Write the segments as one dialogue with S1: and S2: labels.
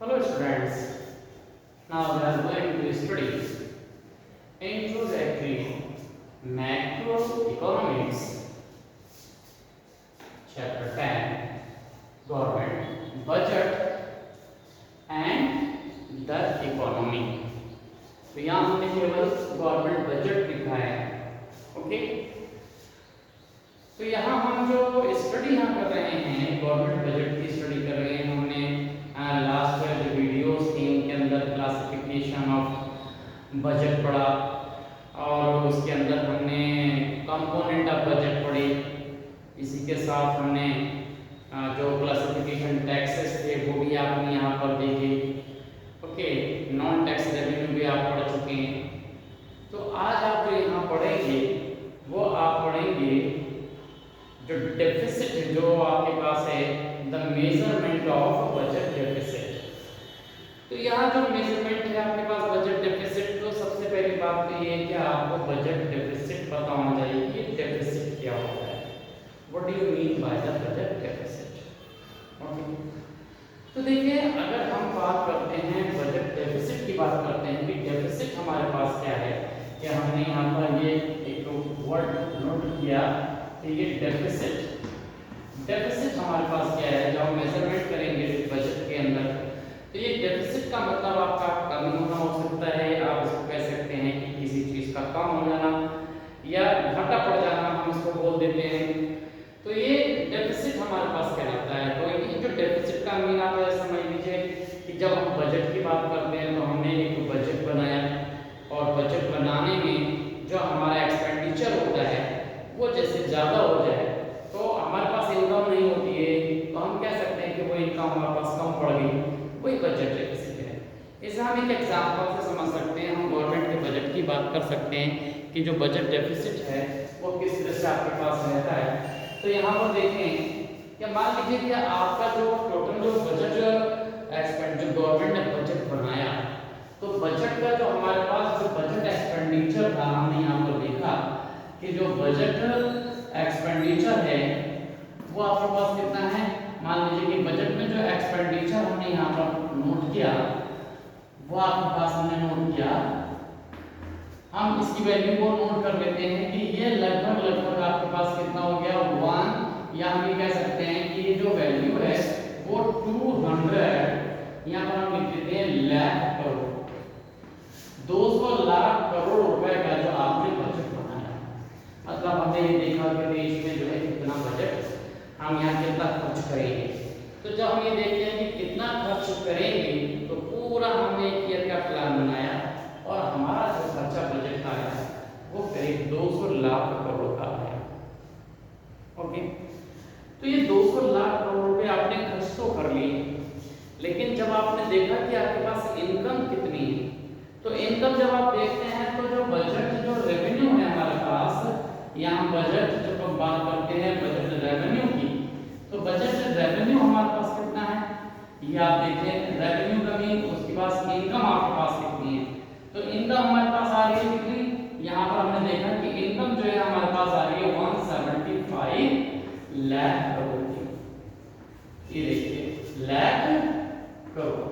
S1: Hello students, now we are going to study Introductory Macroeconomics, Chapter 10, Government Budget and the Economy। तो यहाँ हमने केवल government budget लिखा है, ओके। तो यहाँ हम जो स्टडी यहाँ कर रहे हैं, गवर्नमेंट बजट की स्टडी कर रहे हैं। हमने लास्ट ईयर जो वीडियोस थी उनके अंदर क्लासिफिकेशन ऑफ बजट पढ़ा और उसके अंदर हमने कंपोनेंट ऑफ बजट पढ़ी। इसी के साथ हमने जो क्लासिफिकेशन टैक्सेस थे वो भी आपने यहाँ पर देखे, ओके। नॉन टैक्स रेवेन्यू भी आप पढ़ चुके हैं। तो आज आप जो यहाँ पढ़ेंगे वो आप पढ़ेंगे जो डेफिसिट जो आपके पास है, the measurement of budget deficit. तो यहाँ जो मेजरमेंट है आपके पास बजट डेफिसिट, तो सबसे पहली बात तो ये है कि आपको बजट डेफिसिट पता होना चाहिए कि डेफिसिट क्या होता है। What do you mean by the budget deficit, okay. तो देखिए, अगर हम बात करते हैं बजट डेफिसिट की बात करते हैं कि डेफिसिट हमारे पास क्या है, कि हमने यहाँ पर ये एक वर्ड नोट किया कि ये डेफिसिट हमारे पास क्या है। जब हम मेजरमेंट करेंगे बजट के अंदर, तो ये डेफिसिट का मतलब आपका कमी होना हो सकता है, आप इसको कह सकते हैं कि किसी चीज का कम हो जाना या घाटा पड़ जाना, हम इसको बोल देते हैं। तो ये डेफिसिट हमारे पास कहलाता है। तो ये जो डेफिसिट का मीन आप समझ लीजिए कि जब हम बजट की बात करते हैं तो हमने एक बजट बनाया और बजट बनाने में जो हमारा एक्सपेंडिचर होता है वो जैसे ज़्यादा हो जाए तो हमारे पास इनकम नहीं होती है, तो हम कह सकते हैं कि वो इनकम हमारे पास कम पड़ गई, वही बजट डेफिसिट है। इसे हम एक एग्जाम्पल से समझ सकते हैं। हम गवर्नमेंट के बजट की बात कर सकते हैं कि जो बजट डेफिसिट है वो किस तरह से आपके पास रहता है। तो यहाँ पर देखें कि मान लीजिए कि आपका जो टोटल जो बजट जो गवर्नमेंट ने बजट बनाया, तो बजट का जो हमारे पास जो बजट एक्सपेंडिचर था, हमने यहाँ पर देखा कि जो बजट एक्सपेंडिचर है वो आपके पास कितना है। मान लीजिए कि बजट में जो एक्सपेंडिचर हमने यहाँ पर नोट किया वो आपके पास हमने नोट किया, हम इसकी वैल्यू को नोट कर लेते हैं कि ये लगभग आपके पास कितना हो गया 1, या हम ये कह सकते हैं कि ये जो वैल्यू है वो 200, यहाँ पर हम लिख देते हैं लाख करोड़, 200 लाख करोड़ रुपए का जो आपने बजट बनाया। मतलब हमने ये देखा कि देश में जो है कितना बजट हम यहाँ कितना खर्च करेंगे। तो जब हम ये देखते हैं कि कितना खर्च करेंगे तो पूरा हमने एक ईयर का प्लान बनाया और हमारा जो खर्चा बजट का आया वो करीब 200 लाख करोड़ का आया, ओके। तो ये 200 लाख करोड़ रुपए आपने खर्च तो कर लिए, लेकिन जब आपने देखा कि आपके पास इनकम कितनी है, तो इनकम जब आप देखते हैं तो जो बजट जो रेवेन्यू है हमारे पास, यहाँ बजट जब हम बात करते हैं बजट रेवेन्यू की, तो बजट रेवेन्यू हमारे पास कितना है ये आप देखें। रेवेन्यू का मीन उसके पास इनकम आपके पास कितनी है, तो इनकम हमारे पास आ रही है कितनी। यहाँ पर हमने देखा कि इनकम जो है हमारे पास आ रही है 175 लाख करोड़ की। ये देखिए लाख करोड़,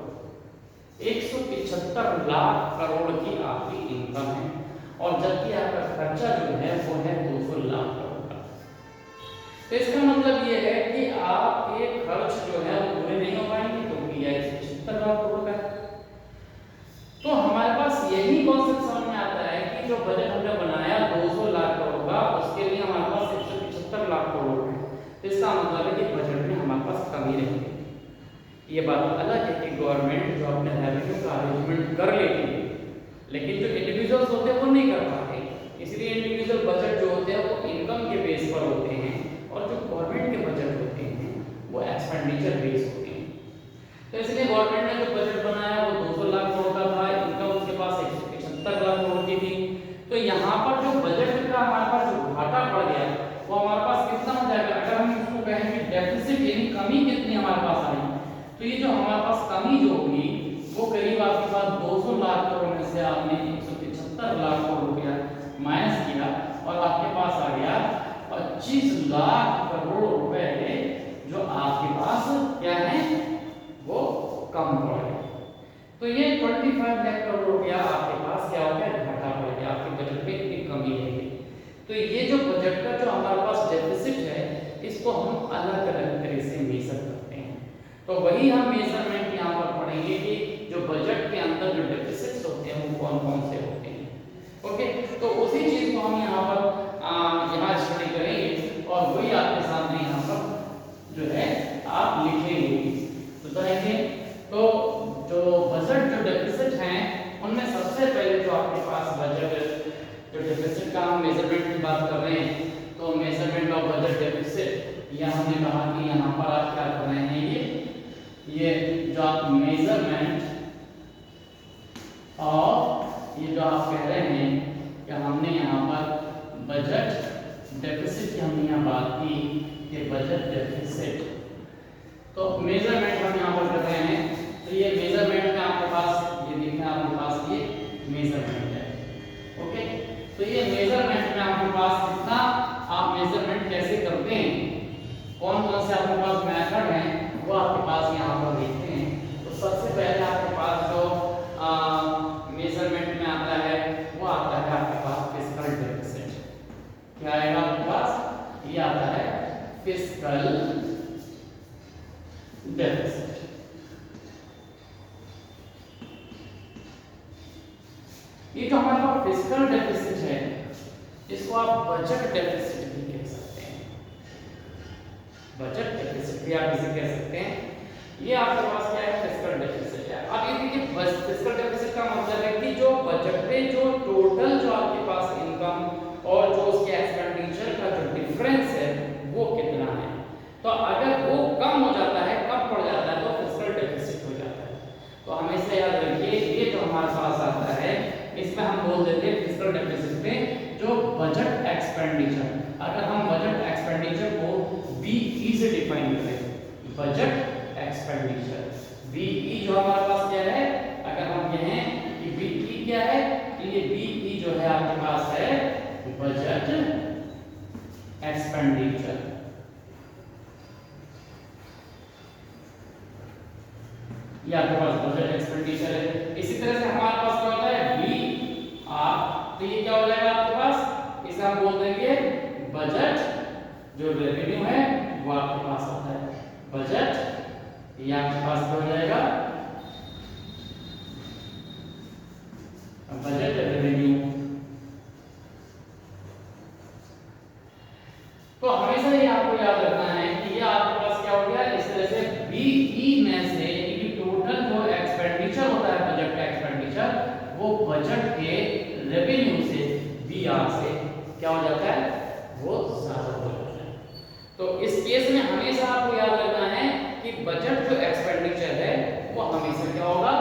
S1: 175 लाख करोड़ की आपकी इनकम है, और जबकि आपका खर्चा जो है वो है 200 लाख करोड़ का। तो इसका मतलब ये है कि आपके खर्च जो है वो पूरे नहीं हो पाएंगे, क्योंकि यह 175 लाख करोड़ का है। तो हमारे पास यही कॉन्सेप्ट समझ में आता है कि जो बजट हमने बनाया 200 लाख करोड़ का, उसके लिए हमारे पास 175 लाख करोड़ है। तो इसका मतलब है कि बजट में हमारे पास कमी रहेगी। ये बात अलग है कि गवर्नमेंट जो अपने रेवेन्यू का अरेंजमेंट कर लेती है, लेकिन जो इंडिविजुअल्स होते हैं वो नहीं कर पाते। इसलिए इंडिविजुअल बजट जो होते हैं वो इनकम के बेस पर होते हैं, और जो गवर्नमेंट के बजट होते हैं वो एक्सपेंडिचर बेस होते हैं। तो इसलिए गवर्नमेंट ने जो बजट बनाया वो 200 लाख करोड़ का था, इनकम उसके पास 175 लाख करोड़ की थी। तो यहाँ पर जो बजट का हमारे पास जो घाटा पड़ गया वो हमारे पास कितना हो जाएगा। अगर हम इसको कहें कि डेफिसिट यानी कमी कितनी हमारे पास आई, तो ये जो हमारे पास कमी जो होगी वो करीब आपके पास 200 लाख करोड़ में से आपने 175 लाख करोड़ रुपया माइनस किया और आपके पास आ गया 25 लाख करोड़ रुपए, जो आपके पास क्या है वो कम पड़ गए। तो ये 25 लाख करोड़ रुपया आपके पास क्या हो गया, घाटा पड़ गया, आपके बजट में इतनी कमी है। तो ये जो बजट का जो हमारे पास डेफिसिट है, इसको हम अलग अलग तरह से मेजर करते हैं। तो वही हम मेजरमेंट यहाँ पर पढ़ेंगे कि जो बजट के अंदर जो डेफिसिट्स होते हैं वो कौन कौन से होते हैं। ओके, तो उसी चीज को हम यहाँ पर यहाँ स्टडी करेंगे और वही आपके सामने यहाँ पर जो है आप लिखेंगे। तो देखिए, तो जो बजट जो डेफिसिट हैं उनमें सबसे पहले जो आपके पास बजट जो डेफिसिट का हम मेजरमेंट की बात कर रहे हैं, तो मेजरमेंट ऑफ बजट डेफिसिट, ये हमने कहा कि यहाँ पर आप क्या कर रहे हैं, ये जो आप मेजरमेंट और ये जो आप कह रहे हैं कि हमने यहाँ पर बजट डेफिसिट की हमने यहाँ बात की कि बजट डेफिसिट, तो मेजरमेंट हम यहाँ पर कर रहे हैं। तो ये मेजरमेंट में आपके पास ये दिखना है, आपके पास ये मेजरमेंट है। ओके, तो ये मेजरमेंट में आपके पास कितना आप मेजरमेंट कैसे करते हैं, कौन कौन से आपके पास मेथड हैं, वो आपके पास यहाँ पर देखते हैं। तो सबसे पहले आपके पास जो मेजरमेंट में आता है वो आता है आपके पास फिस्कल डेफिसिट। क्या आएगा आपके पास, ये आता है फिस्कल डेफिसिट। ये जो हमारे पास फिस्कल डेफिसिट है, इसको आप बजट डेफिसिट भी कह सकते हैं, बजट डेफिसिट भी आप इसे कह सकते हैं। ये आपके पास क्या है, फिस्कल डेफिसिट है। अब ये देखिए, फिस्कल डेफिसिट का मतलब है कि जो बजट में जो टोटल जो आपके पास इनकम और जो उसके एक्सपेंडिचर का जो डिफरेंस है वो कितना है। तो अगर वो कम हो जाता है, कम पड़ जाता है, तो फिस्कल डेफिसिट हो जाता है। तो हमेशा याद रखिए, ये जो हमारे पास आता है इसमें हम बोल देते हैं फिस्कल डेफिसिट में जो बजट एक्सपेंडिचर, अगर हम बजट एक्सपेंडिचर को बीई से डिफाइन करें, बजट एक्सपेंडिचर, बीई जो हमारे पास क्या है, अगर हम कहें कि बीई क्या है, तो ये बीई जो है आपके पास है बजट एक्सपेंडिचर। ये आपके पास बजट एक्सपेंडिचर है। इसी तरह से हमारे पास क्या होता है, बी आर, तो ये क्या हो जाएगा आपके पास, इसे हम बोल देंगे बजट जो रेवेन्यू है वो आपके पास आता है बजट, ये आपके पास क्या हो जाएगा, बजट रेवेन्यू। तो हमेशा ये आपको याद रखना है कि ये आपके पास क्या हो गया, इस तरह से बीई में से टोटल जो एक्सपेंडिचर होता है बजट का एक्सपेंडिचर, वो बजट के रेवेन्यू से बीआर से क्या हो जाता है, वो ज्यादा हो जाता है। तो इस केस में हमेशा आपको याद रखना है कि बजट जो एक्सपेंडिचर है वो हमेशा क्या होगा,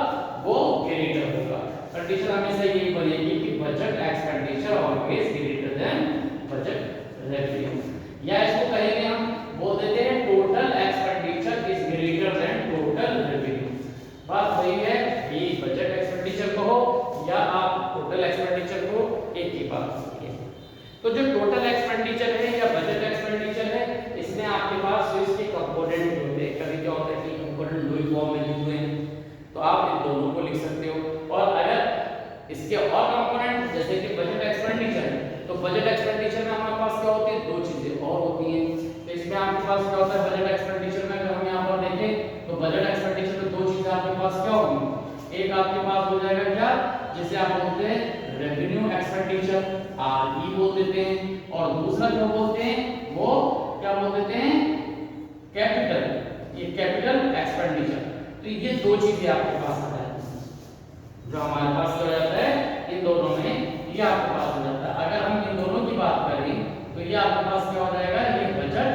S1: वो ग्रेटर होगा। कंडीशन हमेशा यही बनेगी कि budget expenditure always greater than budget revenue, या इसको कहेंगे हम बोल देते हैं total expenditure is greater than total revenue. बात वही है, ये बजट एक्सपेंडिचर कहो या आप टोटल एक्सपेंडिचर को, एक ही बात होती है। तो जो टोटल एक्सपेंडिचर है या बजट एक्सपेंडिचर है, इसमें आपके पास जो इसके कंपोनेंट होते हैं, कभी क्या होता है कि कंपोनेंट दो ही फॉर्म में लिखे हुए हैं, तो आप इन दोनों को लिख सकते हो। और अगर इसके और कंपोनेंट जैसे कि बजट एक्सपेंडिचर, तो बजट एक्सपेंडिचर में हमारे पास क्या होती है, दो चीजें और होती हैं। तो इसमें आपके पास क्या होता है, बजट एक्सपेंडिचर में अगर हम यहाँ पर देखें तो बजट एक्सपेंडिचर में दो चीजें आपके पास क्या होंगी, एक आपके पास हो जाएगा क्या, जिसे आप बोलते हैं रेवेन्यू एक्सपेंडिचर, आरई बोल देते हैं, और दूसरा जो बोलते हैं वो क्या बोल देते हैं, कैपिटल, ये कैपिटल एक्सपेंडिचर। तो ये दो चीजें आपके पास आ जाती हैं, जो हमारे पास हो जाता है इन दोनों में, ये आपके पास हो जाता है। अगर हम इन दोनों की बात करें तो ये आपके पास क्या हो जाएगा, ये बजट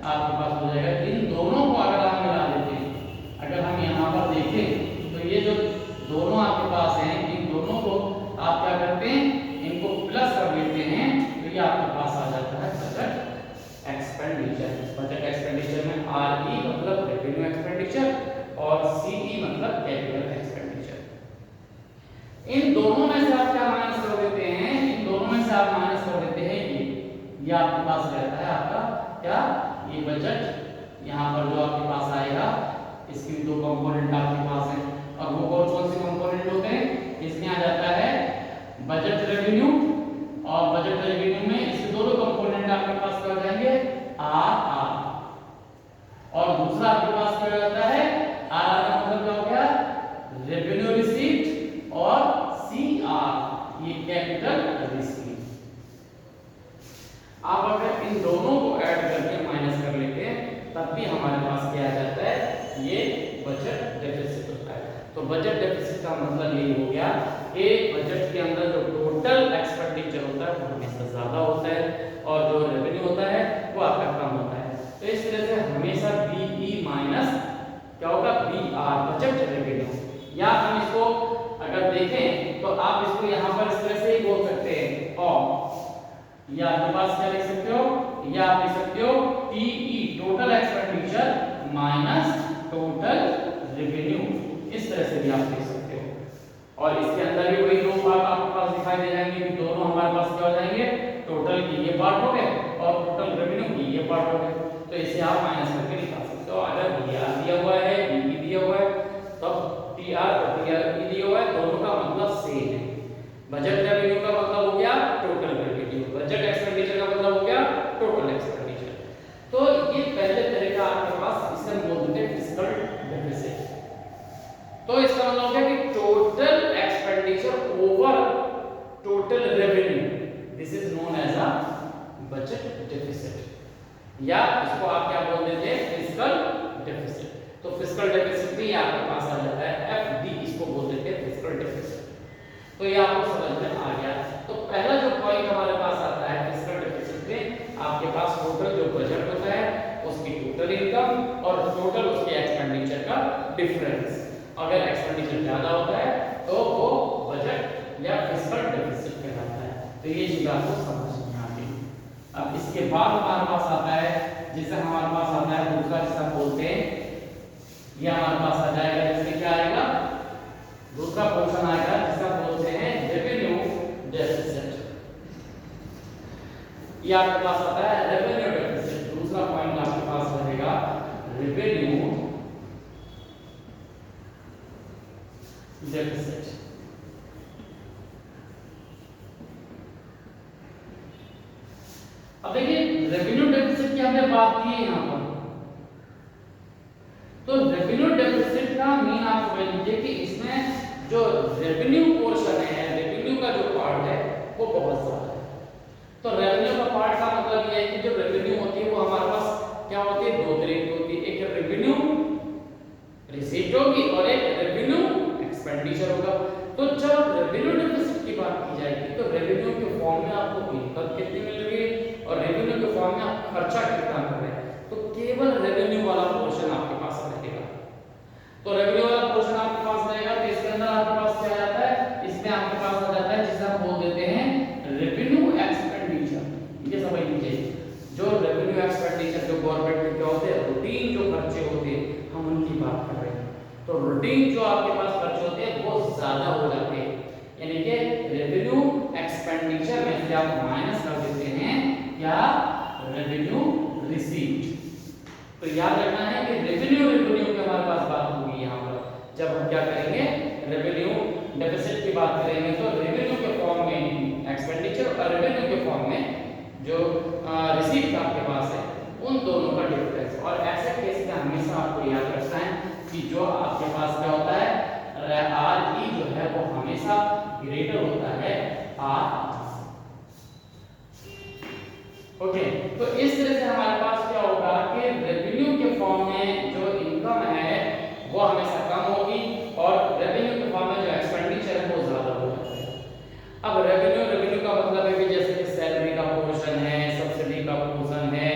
S1: आपके पास हो जाएगा। इन दोनों को अगर हम मिला देते हैं, अगर हम यहाँ पर देखें तो ये जो दोनों आपके पास हैं, इन दोनों को आप क्या करते हैं, इनको प्लस कर देते हैं, तो ये आपके पास आ जाता है बजट एक्सपेंडिचर। बजट एक्सपेंडिचर में आरई मतलब रेवेन्यू एक्सपेंडिचर और सीई मतलब कैपिटल एक्सपेंडिचर। इन दोनों में से आप क्या माइनस कर देते हैं, इन दोनों में से आप माइनस कर देते हैं ये आपके पास रहता है आपका क्या, ये बजट। यहाँ पर जो आपके पास आएगा, इसकी दो कंपोनेंट आपके पास हैं, और वो कौन से कंपोनेंट होते हैं? इसमें आ जाता है बजट रेवेन्यू, और बजट रेवेन्यू में इसके दोनों कंपोनेंट आपके पास क्या हो जाएंगे? आर, और दूसरा आपके पास क्या हो जाता है? आर का मतलब क्या हो गया? रेवेन्यू रिसीट, और सी आर ये कैपिटल रिसीट। आप अगर इन दोनों को ऐड करके माइनस कर लेते हैं तब भी हमारे पास क्या आ जाता है? ये बजट डेफिसिट होता है। तो बजट डेफिसिट का मतलब ये हो गया कि बजट के अंदर जो टोटल एक्सपेंडिचर होता है वो हमेशा ज्यादा होता है और जो रेवेन्यू होता है वो आपका कम होता है। तो इस तरह से हमेशा बीई माइनस क्या होगा? BR budget revenue. या हम इसको अगर देखें तो आप इसको यहाँ पर इस तरह से ही बोल सकते हैं, और या आपके पास क्या लिख सकते हो? या आप लिख सकते हो TE total expenditure minus total revenue, इस तरह से भी आप लिख सकते हो। और इसके अंदर भी वही दो भाग आपके पास दिखाई दे जाएंगे कि दोनों हमारे पास क्या हो जाएंगे? टोटल की ये पार्ट हो गए और टोटल रेवेन्यू की ये पार्ट हो गए। तो इसे आप माइनस करके निकाल सकते हो। अगर बीआर दिया हुआ है, बीई दिया हुआ है, तब टीआर और टीआरई दिया हुआ है, दोनों का मतलब सेम है। बजट रेवेन्यू का मतलब हो गया टोटल रेवेन्यू, बजट एक्सपेंडिचर का मतलब हो गया टोटल एक्सपेंडिचर। तो ये पहले तरीका आपके पास, इसे हम बोलते हैं फिस्कल डेफिसिट। तो इसका मतलब हो गया कि total expenditure over total revenue, this is known as a budget deficit, या इसको आप क्या बोल देते हैं? Fiscal deficit. तो फिस्कल डेफिसिट भी आपके पास आ जाता है एफडी, इसको बोल देते हैं फिस्कल डेफिसिट। तो ये आपको समझ में आ गया। तो पहला जो पॉइंट हमारे पास आता है फिस्कल डेफिसिट में, आपके पास टोटल जो बजट होता है उसकी टोटल इनकम और टोटल उसके एक्सपेंडिचर का डिफरेंस। अगर एक्सपेंडिचर ज्यादा होता है तो वो बजट या फिस्कल डेफिसिट कहलाता है। तो ये चीज आपको समझ में आ गई। अब इसके बाद हमारे पास आता है, जिसे हमारे पास आता है दूसरा, जिसे हम बोलते हैं, ये हमारे पास आ जाएगा, इसमें क्या आएगा? दूसरा पोर्शन आएगा जिसे हम बोलते हैं रेवेन्यू डेफिसिट। ये आपके पास आता है रेवेन्यू डेफिसिट। दूसरा पॉइंट आपके पास रहेगा रेवेन्यू डेफिसिट। अब देखिए रेवेन्यू डेफिसिट की हमने बात की है यहाँ पर, तो रेवेन्यू डेफिसिट का मीन आप समझ लीजिए कि इसमें जो रेवेन्यू पोर्शन है, रेवेन्यू का जो पार्ट है वो बहुत ज्यादा है। तो रेवेन्यू का पार्ट का मतलब ये है कि जो रेवेन्यू होती है वो हमारे पास क्या होती है? दो तरह की होती है, एक रेवेन्यू रिसीट होगी और एक रेवेन्यू एक्सपेंडिचर होगा। तो जब रेवेन्यू डेफिसिट की बात की जाएगी तो रेवेन्यू के फॉर्म में आपको इनकम कितनी मिल रही है और रेवेन्यू के फॉर्म में आप खर्चा कितना कर रहे हैं, तो केवल रेवेन्यू वाला पोर्शन आपके पास रहेगा। तो रेवेन्यू वाला पोर्शन आपके पास रहेगा, तो इसके अंदर आपके पास क्या आ जाता है? इसमें आपके पास आ जाता है जिसे हम बोल देते हैं रेवेन्यू एक्सपेंडिचर। ये समझ लीजिए, जो रेवेन्यू एक्सपेंडिचर जो गवर्नमेंट में क्या होते हैं, रूटीन जो खर्चे होते हैं, हम उनकी बात कर रहे हैं। तो रूटीन जो आपके पास खर्चे होते हैं वो ज्यादा हो जाते हैं, यानी कि रेवेन्यू एक्सपेंडिचर में से आप माइनस कर देते हैं क्या? Revenue receipt. तो याद रखना है कि रेवेन्यू की हमारे पास बात होगी यहाँ पर, जब हम क्या करेंगे? रेवेन्यू डेफिसिट की बात करेंगे तो रेवेन्यू के फॉर्म में एक्सपेंडिचर और रेवेन्यू के फॉर्म में जो रिसीट आपके पास है, उन दोनों का डिफरेंस। और ऐसे केस में हमेशा आपको याद रखना है कि जो आपके पास क्या होता है? आर ई जो है वो हमेशा ग्रेटर होता है आर। ओके, तो इस तरह से हमारे पास क्या होगा कि रेवेन्यू के फॉर्म में जो इनकम है वो हमेशा कम होगी और रेवेन्यू के फॉर्म में जो एक्सपेंडिचर है वो ज्यादा हो जाता है। अब रेवेन्यू का मतलब है कि जैसे कि सैलरी का पोर्शन है, सब्सिडी का पोर्शन है,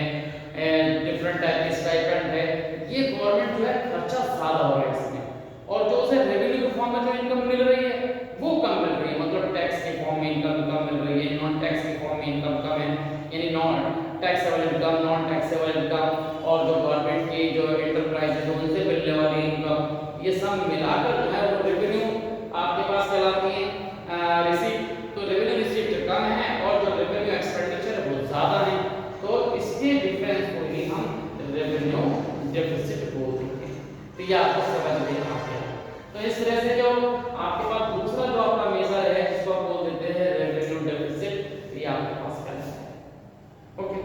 S1: डिफरेंट टाइप के स्टाइपेंड है, ये गवर्नमेंट जो है खर्चा ज्यादा हो रहा है इसमें, और जो उसे रेवेन्यू के फॉर्म में जो इनकम मिल रही है वो कम मिल रही है। मतलब टैक्स के फॉर्म में इनकम कम मिल रही है, नॉन टैक्स के फॉर्म में इनकम कम है, यानी non taxable income, non taxable income, और जो गवर्नमेंट की जो एंटरप्राइजेज है उनसे मिलने वाली इनकम, ये सब मिलाकर जो है वो रेवेन्यू आपके पास कहलाती है रिसीट। तो रेवेन्यू रिसीट कम है और जो रेवेन्यू एक्सपेंडिचर है वो ज्यादा है, तो इसके डिफरेंस को ही हम रेवेन्यू डेफिसिट बोलते हैं। तो ये आपको समझ में आ गया। तो तो इस तरह से जो आपके पास दूसरा जो आपका मेजर है जिसको आप बोल देते हैं रेवेन्यू डेफिसिट, ये आपके पास क्या है। ओके,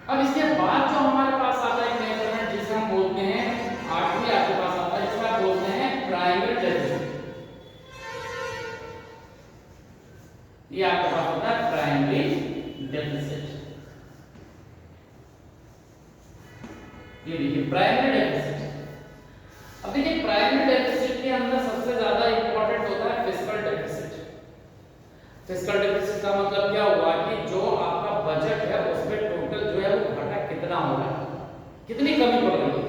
S1: अब इसके बाद जो हमारे पास आता है मेजरमेंट जिसे हम बोलते हैं, आठवीं आपके पास आता है जिसको आप बोलते हैं प्राइमरी डेफिसिट। ये आपके पास होता है प्राइमरी डेफिसिट। ये देखिए प्राइमरी डेफिसिट। अब देखिए प्राइमरी डेफिसिट के अंदर सबसे ज्यादा इंपॉर्टेंट होता है फिस्कल डेफिसिट। फिस्कल डेफिसिट का मतलब क्या हुआ कि जो आपका बजट है उसमें टोटल जो है वो घाटा कितना हो रहा है, कितनी कमी पड़ रही है।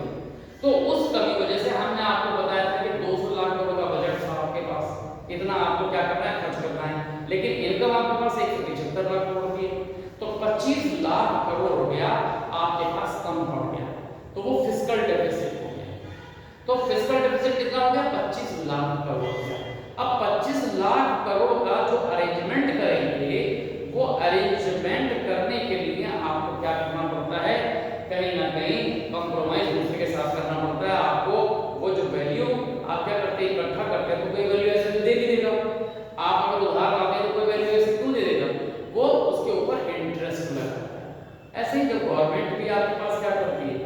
S1: तो उस कमी को, जैसे हमने आपको बताया था कि 200 लाख करोड़ का बजट था आपके पास, इतना आपको क्या करना है, खर्च करना है, लेकिन इनकम आपके पास 175 लाख करोड़ की है, तो 25 लाख करोड़ रुपया आपके पास कम पड़ गया, तो वो फिस्कल डेफिसिट हो गया। तो फिस्कल डेफिसिट कितना हो गया, 25 लाख करोड़ रुपया। अब 25 लाख करोड़ का जो अरेंजमेंट करेंगे, वो अरेंजमेंट करने के लिए आपको क्या करना पड़ता है, कहीं ना कहीं कॉम्प्रोमाइज दूसरे के साथ करना पड़ता है। आपको वो जो वैल्यू आप क्या करते हैं, इकट्ठा करते हैं, तो कोई वैल्यू ऐसे दे नहीं देगा। आप अगर उधार लाते हैं तो कोई वैल्यू ऐसे क्यों दे देगा, वो उसके ऊपर इंटरेस्ट लगाता है। ऐसे ही जो गवर्नमेंट भी आपके पास क्या करती है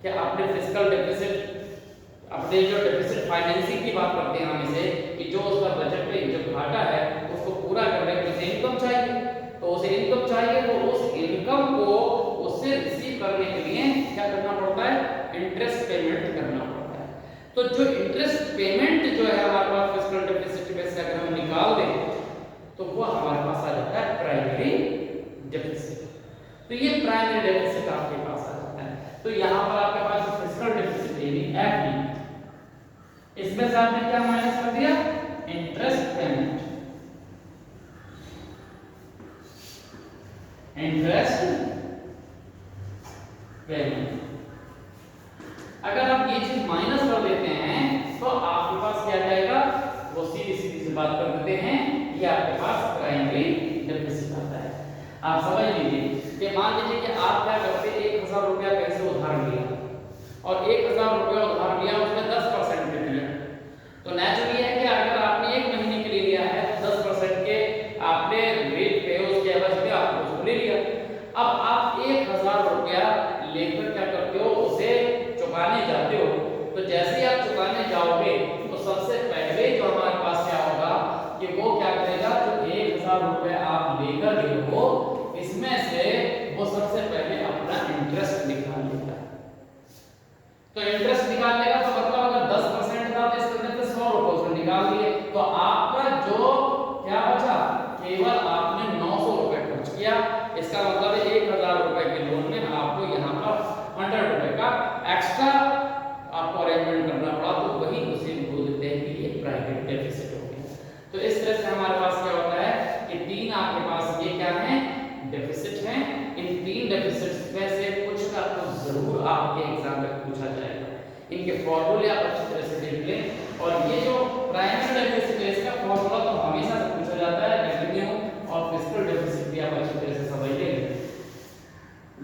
S1: कि आपने फिस्कल डेफिसिट, अपने जो डेफिसिट फाइनेंसिंग की बात करते हैं हम इसे, कि जो उसका बजट में जो घाटा है उसको पूरा करने के लिए इनकम चाहिए, तो उसे इनकम चाहिए, तो उस इनकम को उससे रिसीव करने के लिए क्या करना पड़ता है, इंटरेस्ट पेमेंट करना पड़ता है। तो जो इंटरेस्ट पेमेंट जो है हमारे पास फिस्कल डेफिसिट में से अगर हम निकाल दें तो वो हमारे पास आ जाता है प्राइमरी डेफिसिट। तो ये प्राइमरी डेफिसिट आपके पास आ जाता है। तो यहाँ पर आपके पास फिस्कल डेफिसिट यानी एफडी, इसमें से आपने क्या माइनस कर दिया, इंटरेस्ट पेमेंट, इंटरेस्ट पेमेंट। अगर आप ये चीज माइनस कर देते हैं तो आपके पास क्या जाएगा, वो सीधी सीधी से बात कर देते हैं, ये आपके पास प्राइमरी डेफिसिट आता है। आप समझ लीजिए कि मान लीजिए कि आप क्या करते हैं, 1000 रुपया कहीं से उधार लिया और 1000 रुपया उधार लिया, उसमें 10% पे दिया, तो नेचुरली है कि अगर आपने 1 महीने के लिए लिया है तो 10% के आपने रेट पे उसके एवज में आपने उसको ले लिया। अब आप 1000 रुपया लेकर क्या करते हो, उसे चुकाने जाते हो, तो जैसे ही आप चुकाने जाओगे तो सबसे पहले जो हमारे पास क्या होगा कि वो क्या करेगा, जो 1000 रुपया आप लेकर गए हो इसमें से वो सबसे पहले अपना इंटरेस्ट निकाल लेगा। तो इंटरेस्ट निकाल लेगा तो मतलब अगर 10% था तो इसके अंदर 100 रुपए उसने निकाल दिए, तो आपका जो क्या बचा, केवल आपने 900 रुपए खर्च किया। इसका मतलब 1000 रुपए के लोन में आपको यहाँ पर 100 रुपए का एक्स्ट्रा आपको अरेंजमेंट करना पड़ा, तो वही उसे बोल देते हैं कि ये प्राइवेट डेफिसिट हो गया। तो इस तरह से हमारे पास क्या होता है कि 3 आपके पास ये क्या है, डेफिसिट हैं। इन 3 डेफिसिट्स में से कुछ का तो जरूर आपके एग्जाम में पूछा जाएगा, इनके फॉर्मूले आप अच्छी तरह से देख लें। और ये जो प्राइमरी डेफिसिट है इसका फॉर्मूला तो हमेशा से पूछा जाता है, रेवेन्यू और फिस्कल डेफिसिट भी आप अच्छी तरह से समझ लेंगे।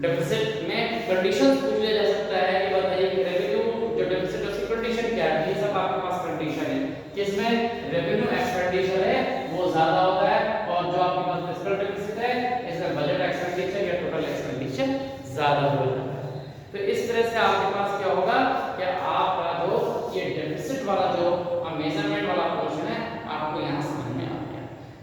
S1: डेफिसिट में कंडीशंस पूछा जा सकता है कि बताइए कि रेवेन्यू जो डेफिसिट है उसकी कंडीशन क्या है, ये सब आपके पास कंडीशन है कि इसमें रेवेन्यू एक्सपेंडिचर है वो ज्यादा होता है, और जो आपके पास फिस्कल डेफिसिट है इसमें बजट एक्सपेंडिचर या टोटल एक्सपेंडिचर ज्यादा हो जाता है। तो इस तरह से आपके पास क्या होगा कि आपका जो ये डेफिसिट वाला जो मेजरमेंट वाला पोर्शन है आपको यहाँ समझ में आ गया।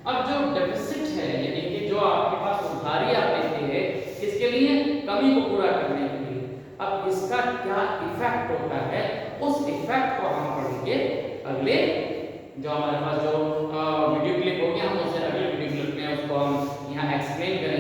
S1: अब जो डेफिसिट है यानी कि जो आपके पास उधारी आप लेते हैं इसके लिए कमी को पूरा करने के लिए, अब इसका क्या इफेक्ट होता है, उस इफेक्ट को हम पढ़ेंगे अगले जो हमारे पास जो वीडियो क्लिप होगी, हम उसे अगले वीडियो क्लिप में उसको हम यहाँ एक्सप्लेन करेंगे।